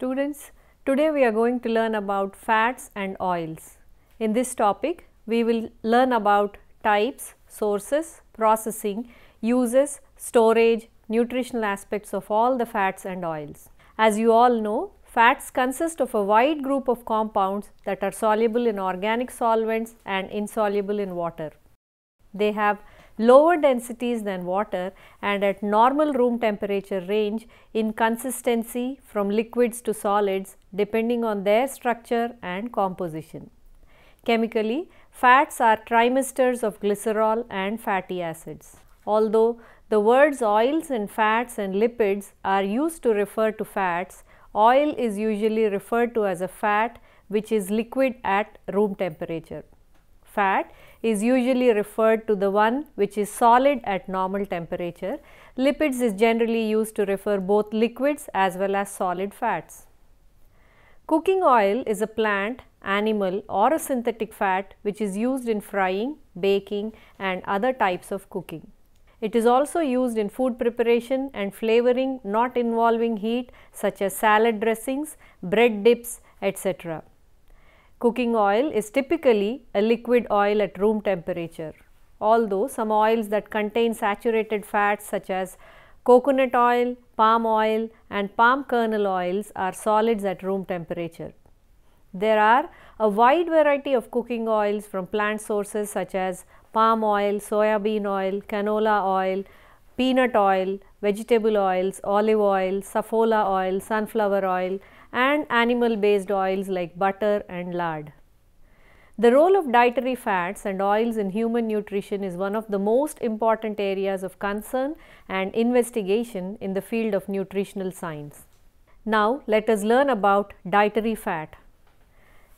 students. Today we are going to learn about fats and oils. In this topic, we will learn about types, sources, processing, uses, storage, nutritional aspects of all the fats and oils. As you all know, fats consist of a wide group of compounds that are soluble in organic solvents and insoluble in water. They have lower densities than water and at normal room temperature range in consistency from liquids to solids depending on their structure and composition. Chemically, fats are trimesters of glycerol and fatty acids. Although the words oils and fats and lipids are used to refer to fats, oil is usually referred to as a fat which is liquid at room temperature. Fat is usually referred to the one which is solid at normal temperature. Lipids is generally used to refer both liquids as well as solid fats. Cooking oil is a plant, animal or a synthetic fat which is used in frying, baking and other types of cooking. It is also used in food preparation and flavoring not involving heat such as salad dressings, bread dips, etc. Cooking oil is typically a liquid oil at room temperature, although some oils that contain saturated fats such as coconut oil, palm oil and palm kernel oils are solids at room temperature. There are a wide variety of cooking oils from plant sources such as palm oil, soya bean oil, canola oil, peanut oil, vegetable oils, olive oil, safflower oil, sunflower oil and animal based oils like butter and lard. The role of dietary fats and oils in human nutrition is one of the most important areas of concern and investigation in the field of nutritional science. Now let us learn about dietary fat.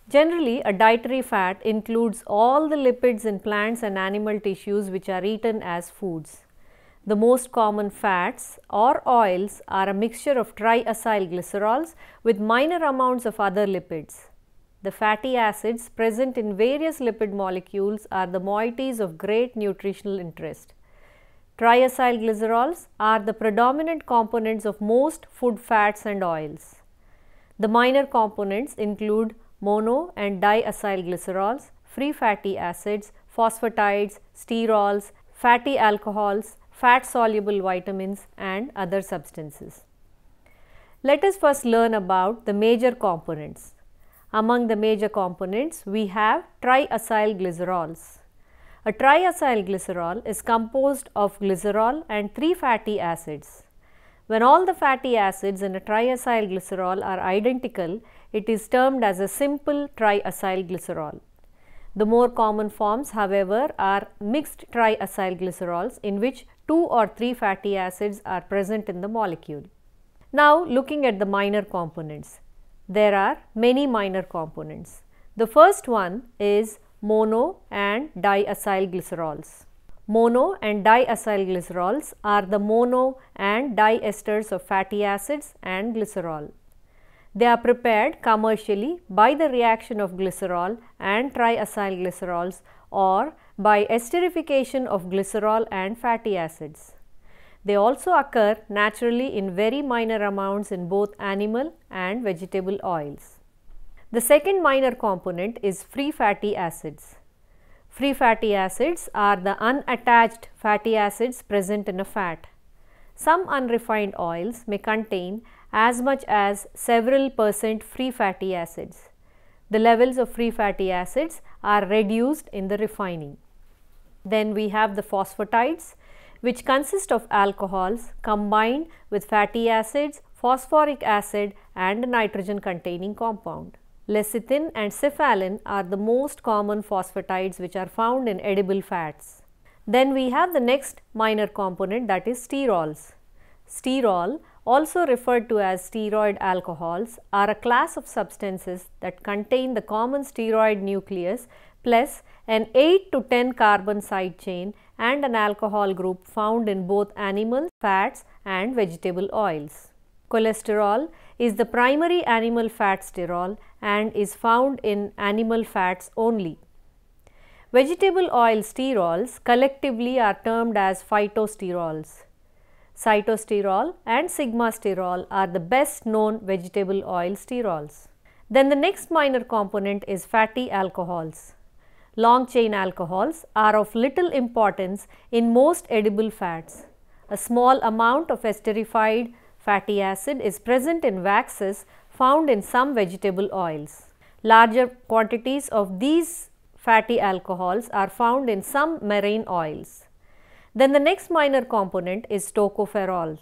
Generally, a dietary fat includes all the lipids in plants and animal tissues which are eaten as foods. The most common fats or oils are a mixture of triacylglycerols with minor amounts of other lipids. The fatty acids present in various lipid molecules are the moieties of great nutritional interest. Triacylglycerols are the predominant components of most food fats and oils. The minor components include mono and diacylglycerols, free fatty acids, phosphatides, sterols, fatty alcohols, fat-soluble vitamins and other substances. Let us first learn about the major components. Among the major components, we have triacylglycerols. A triacylglycerol is composed of glycerol and 3 fatty acids. When all the fatty acids in a triacylglycerol are identical, it is termed as a simple triacylglycerol. The more common forms, however, are mixed triacylglycerols in which 2 or 3 fatty acids are present in the molecule. Now, looking at the minor components. There are many minor components. The first one is mono and diacylglycerols. Mono and diacylglycerols are the mono and diesters of fatty acids and glycerol. They are prepared commercially by the reaction of glycerol and triacylglycerols or by esterification of glycerol and fatty acids. They also occur naturally in very minor amounts in both animal and vegetable oils. The second minor component is free fatty acids. Free fatty acids are the unattached fatty acids present in a fat. Some unrefined oils may contain as much as several % free fatty acids. The levels of free fatty acids are reduced in the refining. Then we have the phosphatides, which consist of alcohols combined with fatty acids, phosphoric acid and a nitrogen containing compound. Lecithin and cephalin are the most common phosphatides which are found in edible fats. Then we have the next minor component, that is sterols. Sterol, also referred to as steroid alcohols, are a class of substances that contain the common steroid nucleus plus an 8 to 10 carbon side chain and an alcohol group found in both animal fats and vegetable oils. Cholesterol is the primary animal fat sterol and is found in animal fats only. Vegetable oil sterols collectively are termed as phytosterols. Cytosterol and sigmasterol are the best known vegetable oil sterols. Then the next minor component is fatty alcohols. Long chain alcohols are of little importance in most edible fats. A small amount of esterified fatty acid is present in waxes found in some vegetable oils. Larger quantities of these fatty alcohols are found in some marine oils. Then the next minor component is tocopherol.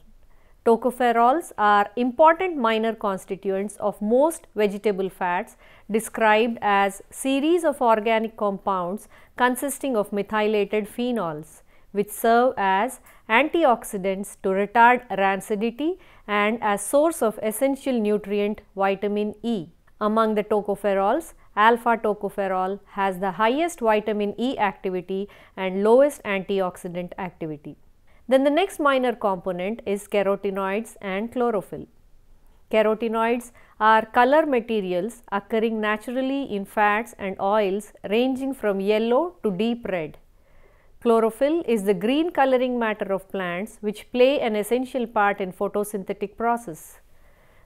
Tocopherols are important minor constituents of most vegetable fats, described as series of organic compounds consisting of methylated phenols, which serve as antioxidants to retard rancidity and as source of essential nutrient vitamin E. Among the tocopherols, alpha tocopherol has the highest vitamin E activity and lowest antioxidant activity. Then the next minor component is carotenoids and chlorophyll. Carotenoids are color materials occurring naturally in fats and oils ranging from yellow to deep red. Chlorophyll is the green coloring matter of plants which play an essential part in photosynthetic process.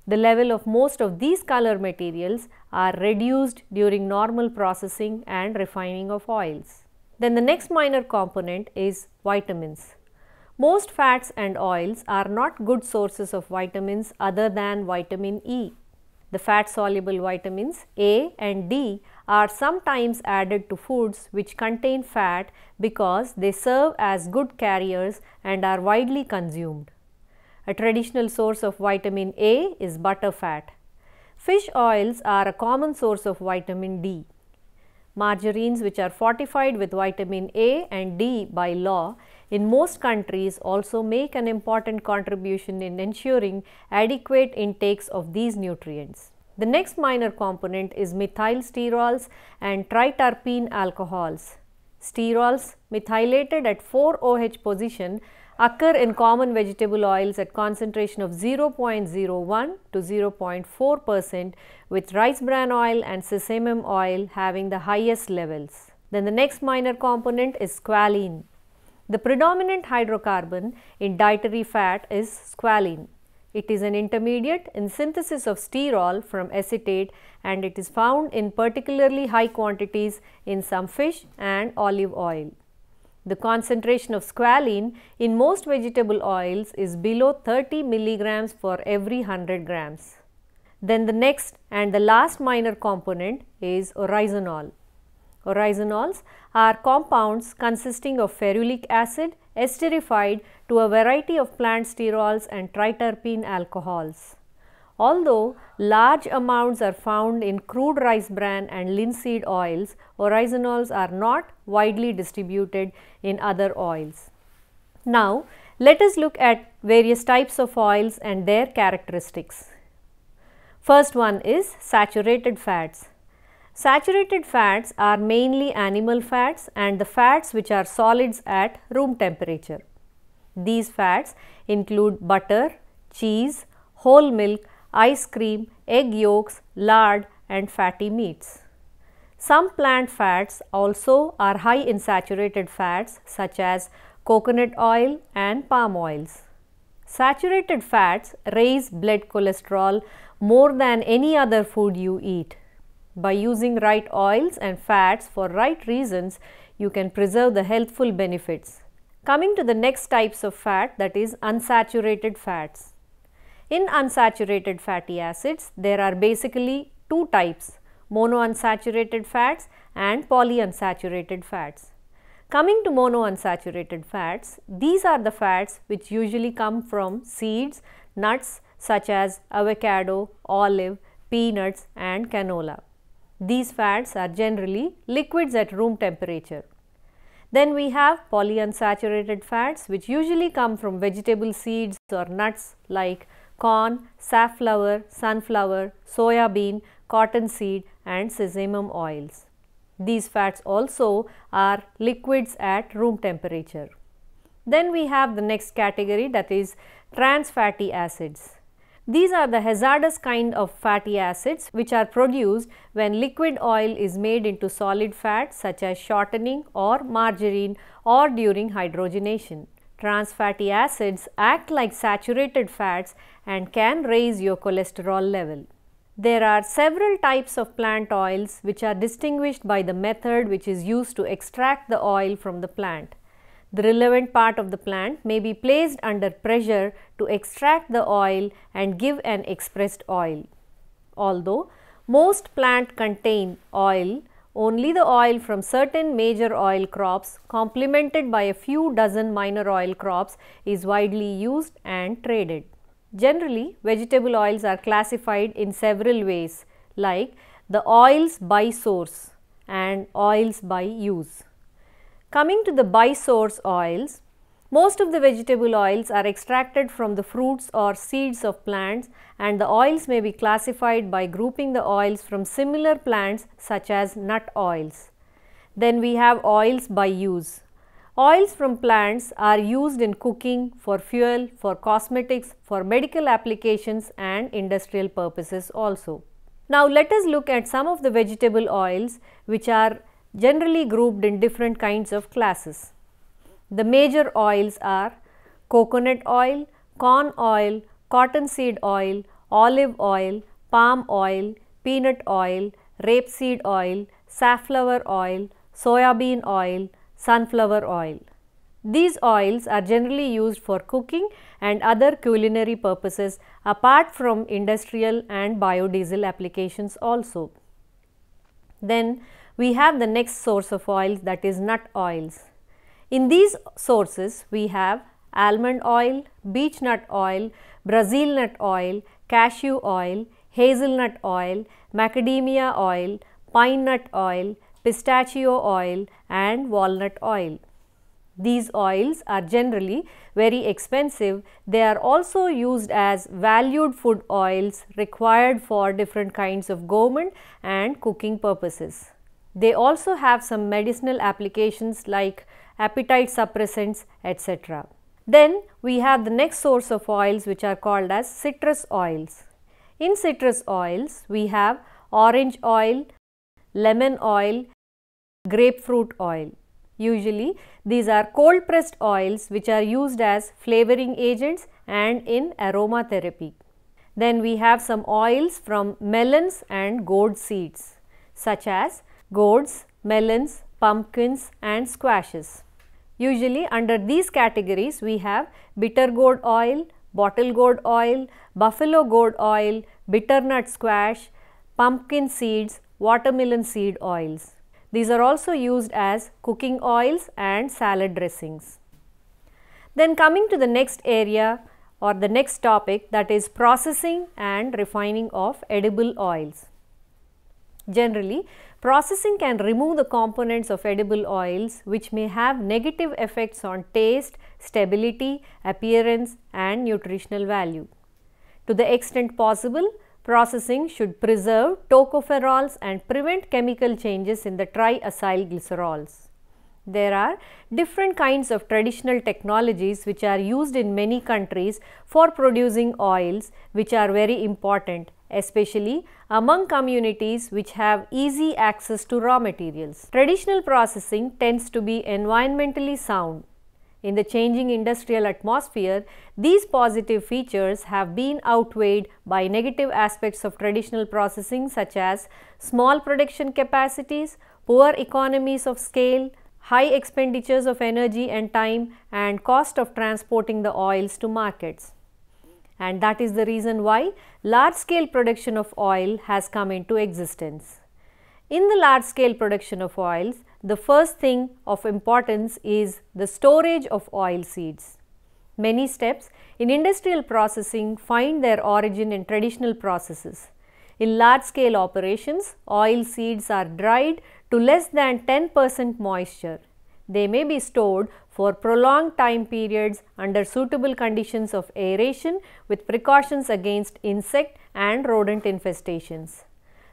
The level of most of these color materials are reduced during normal processing and refining of oils. Then the next minor component is vitamins. Most fats and oils are not good sources of vitamins other than vitamin E. The fat-soluble vitamins A and D are sometimes added to foods which contain fat because they serve as good carriers and are widely consumed. A traditional source of vitamin A is butterfat. Fish oils are a common source of vitamin D. Margarines, which are fortified with vitamin A and D by law, in most countries also make an important contribution in ensuring adequate intakes of these nutrients. The next minor component is methylsterols and triterpene alcohols. Sterols methylated at 4-OH position occur in common vegetable oils at concentration of 0.01 to 0.4%, with rice bran oil and sesame oil having the highest levels. Then the next minor component is squalene. The predominant hydrocarbon in dietary fat is squalene. It is an intermediate in synthesis of sterol from acetate, and it is found in particularly high quantities in some fish and olive oil. The concentration of squalene in most vegetable oils is below 30 milligrams for every 100 grams. Then the next and the last minor component is oryzanol. Oryzanols are compounds consisting of ferulic acid esterified to a variety of plant sterols and triterpene alcohols. Although large amounts are found in crude rice bran and linseed oils, oryzanols are not widely distributed in other oils. Now, let us look at various types of oils and their characteristics. First one is saturated fats. Saturated fats are mainly animal fats and the fats which are solids at room temperature. These fats include butter, cheese, whole milk, ice cream, egg yolks, lard and fatty meats. Some plant fats also are high in saturated fats such as coconut oil and palm oils. Saturated fats raise blood cholesterol more than any other food you eat. By using right oils and fats for right reasons, you can preserve the healthful benefits. Coming to the next types of fat, that is unsaturated fats. In unsaturated fatty acids, there are basically two types, monounsaturated fats and polyunsaturated fats. Coming to monounsaturated fats, these are the fats which usually come from seeds, nuts such as avocado, olive, peanuts and canola. These fats are generally liquids at room temperature. Then we have polyunsaturated fats which usually come from vegetable seeds or nuts like corn, safflower, sunflower, soya bean, cottonseed and sesame oils. These fats also are liquids at room temperature. Then we have the next category, that is trans fatty acids. These are the hazardous kind of fatty acids which are produced when liquid oil is made into solid fat such as shortening or margarine or during hydrogenation. trans fatty acids act like saturated fats and can raise your cholesterol level. There are several types of plant oils which are distinguished by the method which is used to extract the oil from the plant. The relevant part of the plant may be placed under pressure to extract the oil and give an expressed oil. Although most plants contain oil, only the oil from certain major oil crops complemented by a few dozen minor oil crops is widely used and traded. Generally, vegetable oils are classified in several ways, like the oils by source and oils by use. Coming to the by source oils, most of the vegetable oils are extracted from the fruits or seeds of plants, and the oils may be classified by grouping the oils from similar plants such as nut oils. Then we have oils by use. Oils from plants are used in cooking, for fuel, for cosmetics, for medical applications and industrial purposes also. Now let us look at some of the vegetable oils which are generally grouped in different kinds of classes. The major oils are coconut oil, corn oil, cottonseed oil, olive oil, palm oil, peanut oil, rapeseed oil, safflower oil, soybean oil, sunflower oil. These oils are generally used for cooking and other culinary purposes apart from industrial and biodiesel applications also. Then we have the next source of oils, that is nut oils. In these sources we have almond oil, beech nut oil, Brazil nut oil, cashew oil, hazelnut oil, macadamia oil, pine nut oil, pistachio oil and walnut oil. These oils are generally very expensive. They are also used as valued food oils required for different kinds of gourmet and cooking purposes. They also have some medicinal applications like appetite suppressants, etc. Then we have the next source of oils which are called as citrus oils. In citrus oils we have orange oil, lemon oil, grapefruit oil. Usually these are cold pressed oils which are used as flavoring agents and in aromatherapy. Then we have some oils from melons and gourd seeds such as gourds, melons, pumpkins and squashes. Usually under these categories we have bitter gourd oil, bottle gourd oil, buffalo gourd oil, bitternut squash, pumpkin seeds, watermelon seed oils. These are also used as cooking oils and salad dressings. Then coming to the next area or the next topic, that is processing and refining of edible oils. Generally, processing can remove the components of edible oils which may have negative effects on taste, stability, appearance and nutritional value. To the extent possible, processing should preserve tocopherols and prevent chemical changes in the triacyl glycerols. There are different kinds of traditional technologies which are used in many countries for producing oils, which are very important, especially among communities which have easy access to raw materials. Traditional processing tends to be environmentally sound. In the changing industrial atmosphere, these positive features have been outweighed by negative aspects of traditional processing such as small production capacities, poor economies of scale, high expenditures of energy and time, and cost of transporting the oils to markets. And that is the reason why large scale production of oil has come into existence. In the large scale production of oils, the first thing of importance is the storage of oil seeds. Many steps in industrial processing find their origin in traditional processes. In large scale operations, oil seeds are dried to less than 10% moisture. They may be stored for prolonged time periods under suitable conditions of aeration with precautions against insect and rodent infestations.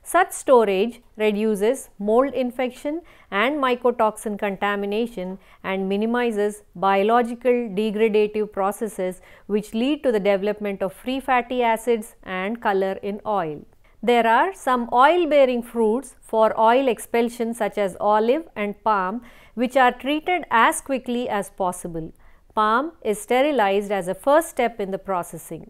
Such storage reduces mold infection and mycotoxin contamination and minimizes biological degradative processes which lead to the development of free fatty acids and color in oil. There are some oil-bearing fruits for oil expulsion such as olive and palm which are treated as quickly as possible. palm is sterilized as a first step in the processing.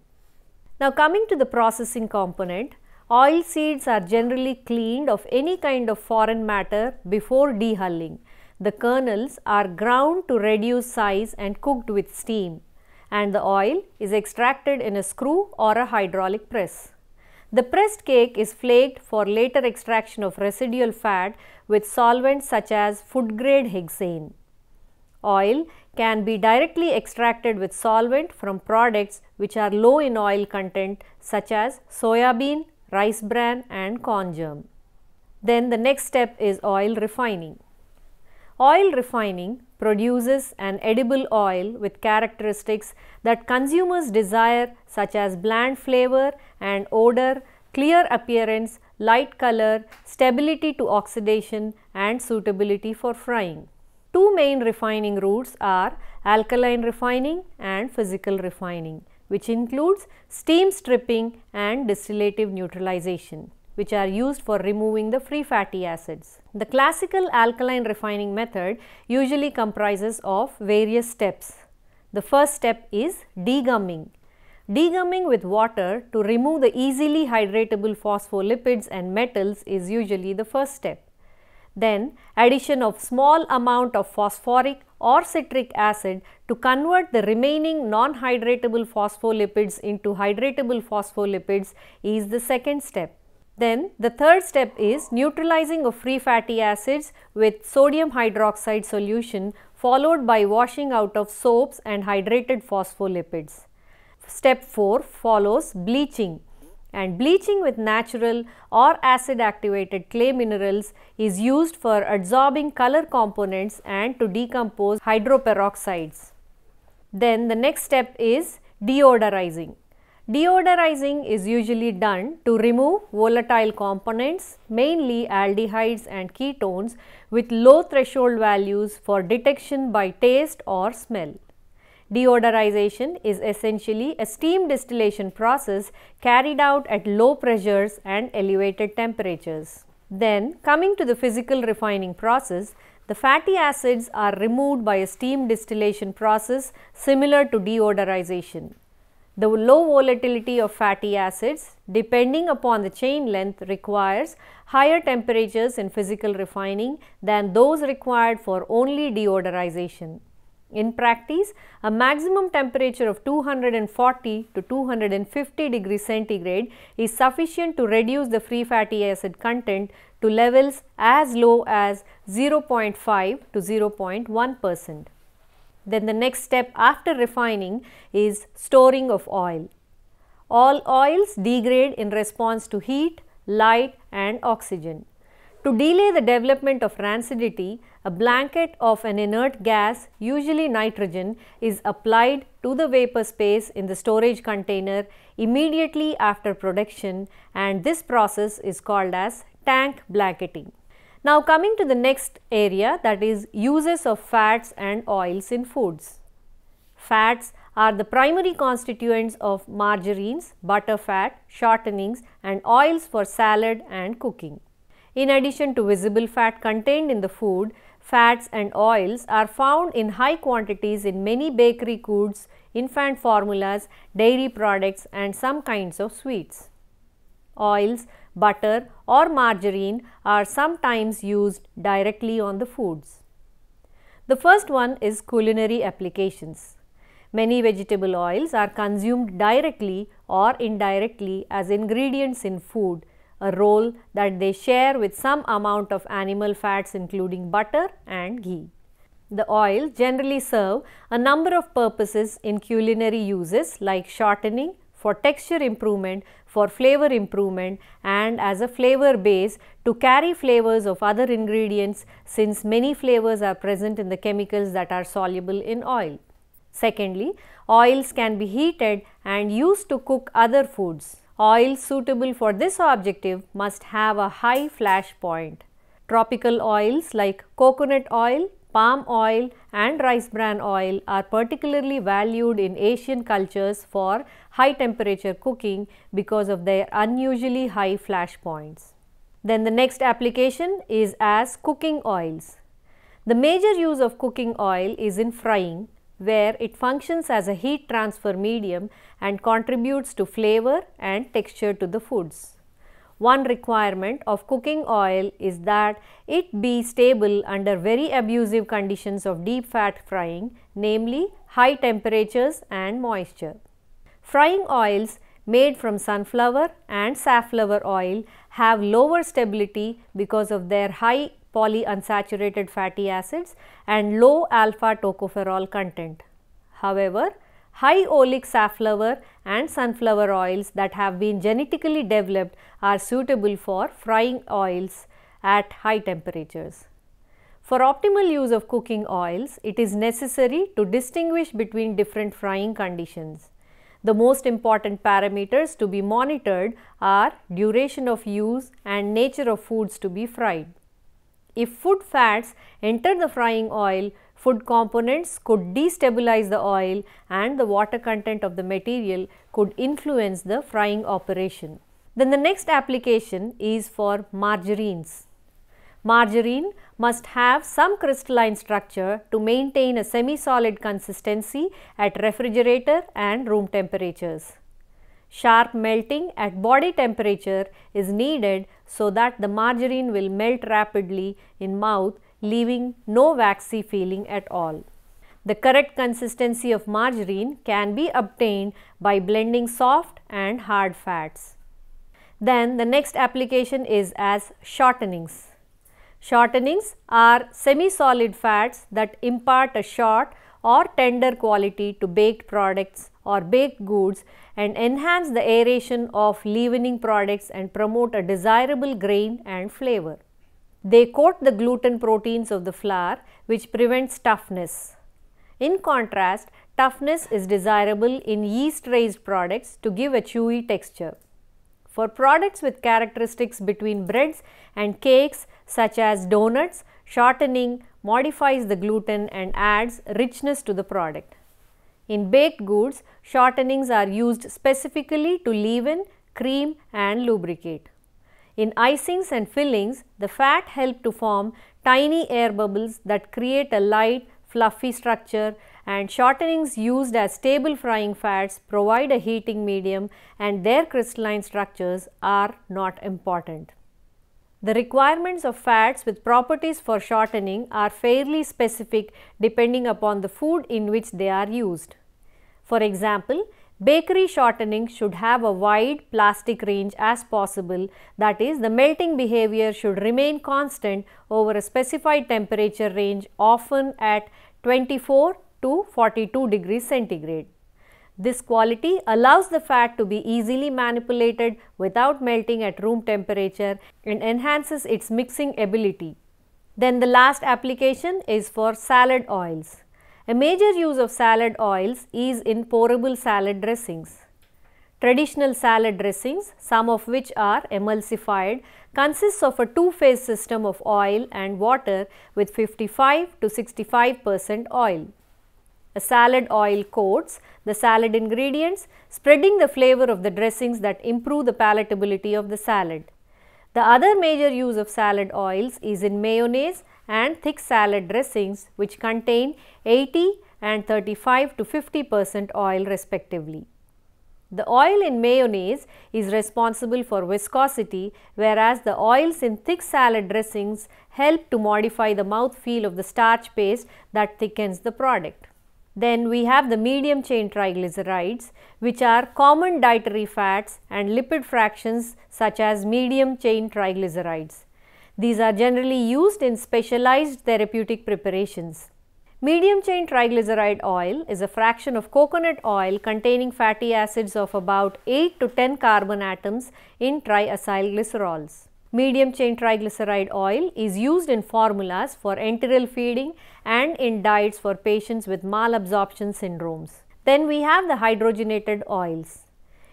Now coming to the processing component, oil seeds are generally cleaned of any kind of foreign matter before dehulling. The kernels are ground to reduce size and cooked with steam, and the oil is extracted in a screw or a hydraulic press. The pressed cake is flaked for later extraction of residual fat with solvents such as food-grade hexane. Oil can be directly extracted with solvent from products which are low in oil content such as soya bean, rice bran and corn germ. Then the next step is oil refining. Oil refining produces an edible oil with characteristics that consumers desire such as bland flavor and odor, clear appearance, light color, stability to oxidation and suitability for frying. Two main refining routes are alkaline refining and physical refining, which includes steam stripping and distillative neutralization, which are used for removing the free fatty acids. The classical alkaline refining method usually comprises of various steps. The first step is degumming. Degumming with water to remove the easily hydratable phospholipids and metals is usually the first step. Then addition of small amount of phosphoric or citric acid to convert the remaining non-hydratable phospholipids into hydratable phospholipids is the second step. Then the third step is neutralizing of free fatty acids with sodium hydroxide solution, followed by washing out of soaps and hydrated phospholipids. Step 4 follows bleaching, and bleaching with natural or acid activated clay minerals is used for adsorbing color components and to decompose hydroperoxides. Then the next step is deodorizing. Deodorizing is usually done to remove volatile components, mainly aldehydes and ketones, with low threshold values for detection by taste or smell. Deodorization is essentially a steam distillation process carried out at low pressures and elevated temperatures. Then, coming to the physical refining process, the fatty acids are removed by a steam distillation process similar to deodorization. The low volatility of fatty acids, depending upon the chain length, requires higher temperatures in physical refining than those required for only deodorization. In practice, a maximum temperature of 240 to 250 degrees centigrade is sufficient to reduce the free fatty acid content to levels as low as 0.5 to 0.1%. Then the next step after refining is storing of oil. All oils degrade in response to heat, light and oxygen. To delay the development of rancidity, a blanket of an inert gas, usually nitrogen, is applied to the vapor space in the storage container immediately after production, and this process is called as tank blanketing. Now coming to the next area, that is uses of fats and oils in foods. Fats are the primary constituents of margarines, butterfat, shortenings and oils for salad and cooking. In addition to visible fat contained in the food, fats and oils are found in high quantities in many bakery goods, infant formulas, dairy products and some kinds of sweets. Oils, butter or margarine are sometimes used directly on the foods. The first one is culinary applications. Many vegetable oils are consumed directly or indirectly as ingredients in food, a role that they share with some amount of animal fats including butter and ghee. The oils generally serve a number of purposes in culinary uses like shortening, for texture improvement, for flavor improvement and as a flavor base to carry flavors of other ingredients, since many flavors are present in the chemicals that are soluble in oil. Secondly, oils can be heated and used to cook other foods. Oils suitable for this objective must have a high flash point. Tropical oils like coconut oil, palm oil and rice bran oil are particularly valued in Asian cultures for high temperature cooking because of their unusually high flash points. Then the next application is as cooking oils. The major use of cooking oil is in frying, where it functions as a heat transfer medium and contributes to flavor and texture to the foods. One requirement of cooking oil is that it be stable under very abusive conditions of deep fat frying, namely high temperatures and moisture. Frying oils made from sunflower and safflower oil have lower stability because of their high polyunsaturated fatty acids and low alpha tocopherol content. However, high oleic safflower and sunflower oils that have been genetically developed are suitable for frying oils at high temperatures. For optimal use of cooking oils, it is necessary to distinguish between different frying conditions. The most important parameters to be monitored are duration of use and nature of foods to be fried. If food fats enter the frying oil, food components could destabilize the oil and the water content of the material could influence the frying operation. Then the next application is for margarines. Margarine must have some crystalline structure to maintain a semi-solid consistency at refrigerator and room temperatures. Sharp melting at body temperature is needed so that the margarine will melt rapidly in mouth, leaving no waxy feeling at all. The correct consistency of margarine can be obtained by blending soft and hard fats. Then the next application is as shortenings. Shortenings are semi-solid fats that impart a short or tender quality to baked products or baked goods and enhance the aeration of leavening products and promote a desirable grain and flavor. They coat the gluten proteins of the flour, which prevents toughness. In contrast, toughness is desirable in yeast-raised products to give a chewy texture. For products with characteristics between breads and cakes such as donuts, shortening modifies the gluten and adds richness to the product. In baked goods, shortenings are used specifically to leaven, cream and lubricate. In icings and fillings, the fat help to form tiny air bubbles that create a light, fluffy structure, and shortenings used as stable frying fats provide a heating medium and their crystalline structures are not important. The requirements of fats with properties for shortening are fairly specific depending upon the food in which they are used. For example, bakery shortening should have a wide plastic range as possible, that is, the melting behavior should remain constant over a specified temperature range, often at 24 to 42 degrees centigrade. This quality allows the fat to be easily manipulated without melting at room temperature and enhances its mixing ability. Then the last application is for salad oils. A major use of salad oils is in pourable salad dressings. Traditional salad dressings, some of which are emulsified, consists of a two-phase system of oil and water with 55 to 65% oil. A salad oil coats the salad ingredients, spreading the flavor of the dressings that improve the palatability of the salad. The other major use of salad oils is in mayonnaise and thick salad dressings, which contain 80 and 35 to 50% oil respectively. The oil in mayonnaise is responsible for viscosity, whereas the oils in thick salad dressings help to modify the mouthfeel of the starch paste that thickens the product. Then we have the medium chain triglycerides, which are common dietary fats and lipid fractions such as medium chain triglycerides. These are generally used in specialized therapeutic preparations. Medium chain triglyceride oil is a fraction of coconut oil containing fatty acids of about 8 to 10 carbon atoms in triacylglycerols. Medium chain triglyceride oil is used in formulas for enteral feeding and in diets for patients with malabsorption syndromes. Then we have the hydrogenated oils.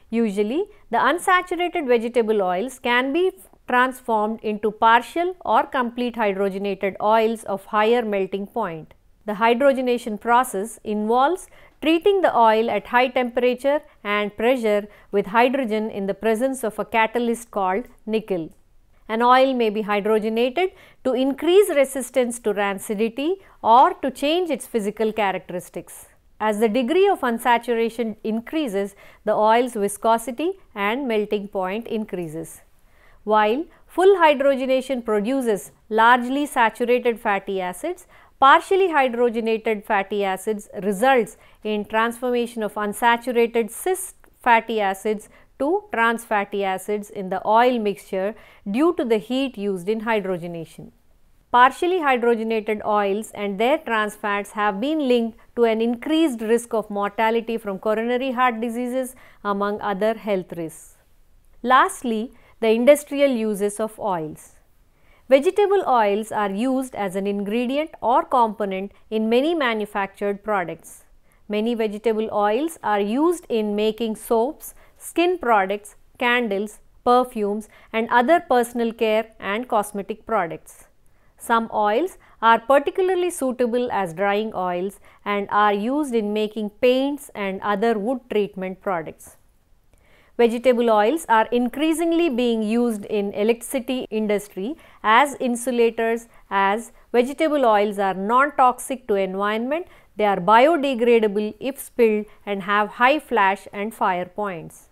Usually, the unsaturated vegetable oils can be transformed into partial or complete hydrogenated oils of higher melting point. The hydrogenation process involves treating the oil at high temperature and pressure with hydrogen in the presence of a catalyst called nickel. An oil may be hydrogenated to increase resistance to rancidity or to change its physical characteristics. As the degree of unsaturation increases, the oil's viscosity and melting point increases. While full hydrogenation produces largely saturated fatty acids, partially hydrogenated fatty acids results in transformation of unsaturated cis fatty acids to trans fatty acids in the oil mixture due to the heat used in hydrogenation. Partially hydrogenated oils and their trans fats have been linked to an increased risk of mortality from coronary heart diseases among other health risks. Lastly, the industrial uses of oils. Vegetable oils are used as an ingredient or component in many manufactured products. Many vegetable oils are used in making soaps, skin products, candles, perfumes, and other personal care and cosmetic products. Some oils are particularly suitable as drying oils and are used in making paints and other wood treatment products. Vegetable oils are increasingly being used in electricity industry as insulators, as vegetable oils are non-toxic to environment, they are biodegradable if spilled and have high flash and fire points.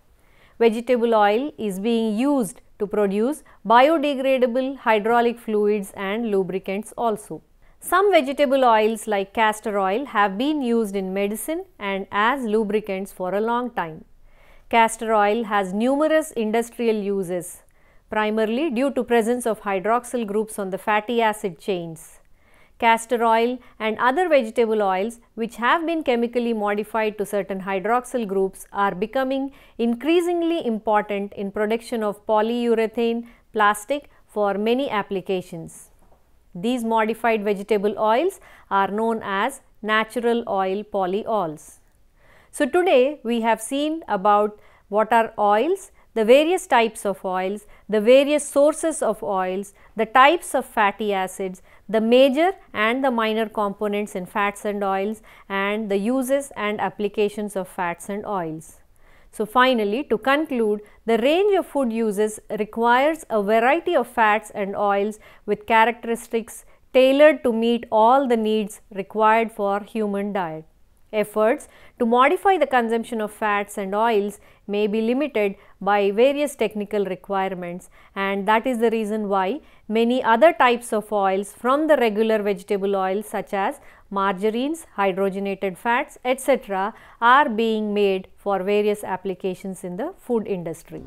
Vegetable oil is being used to produce biodegradable hydraulic fluids and lubricants also. Some vegetable oils like castor oil have been used in medicine and as lubricants for a long time. Castor oil has numerous industrial uses, primarily due to presence of hydroxyl groups on the fatty acid chains. Castor oil and other vegetable oils which have been chemically modified to certain hydroxyl groups are becoming increasingly important in production of polyurethane plastic for many applications. These modified vegetable oils are known as natural oil polyols. So today we have seen about what are oils, the various types of oils, the various sources of oils, the types of fatty acids, the major and the minor components in fats and oils, and the uses and applications of fats and oils. So finally, to conclude, the range of food uses requires a variety of fats and oils with characteristics tailored to meet all the needs required for human diet. Efforts to modify the consumption of fats and oils may be limited by various technical requirements, and that is the reason why many other types of oils from the regular vegetable oils such as margarines, hydrogenated fats, etc. are being made for various applications in the food industry.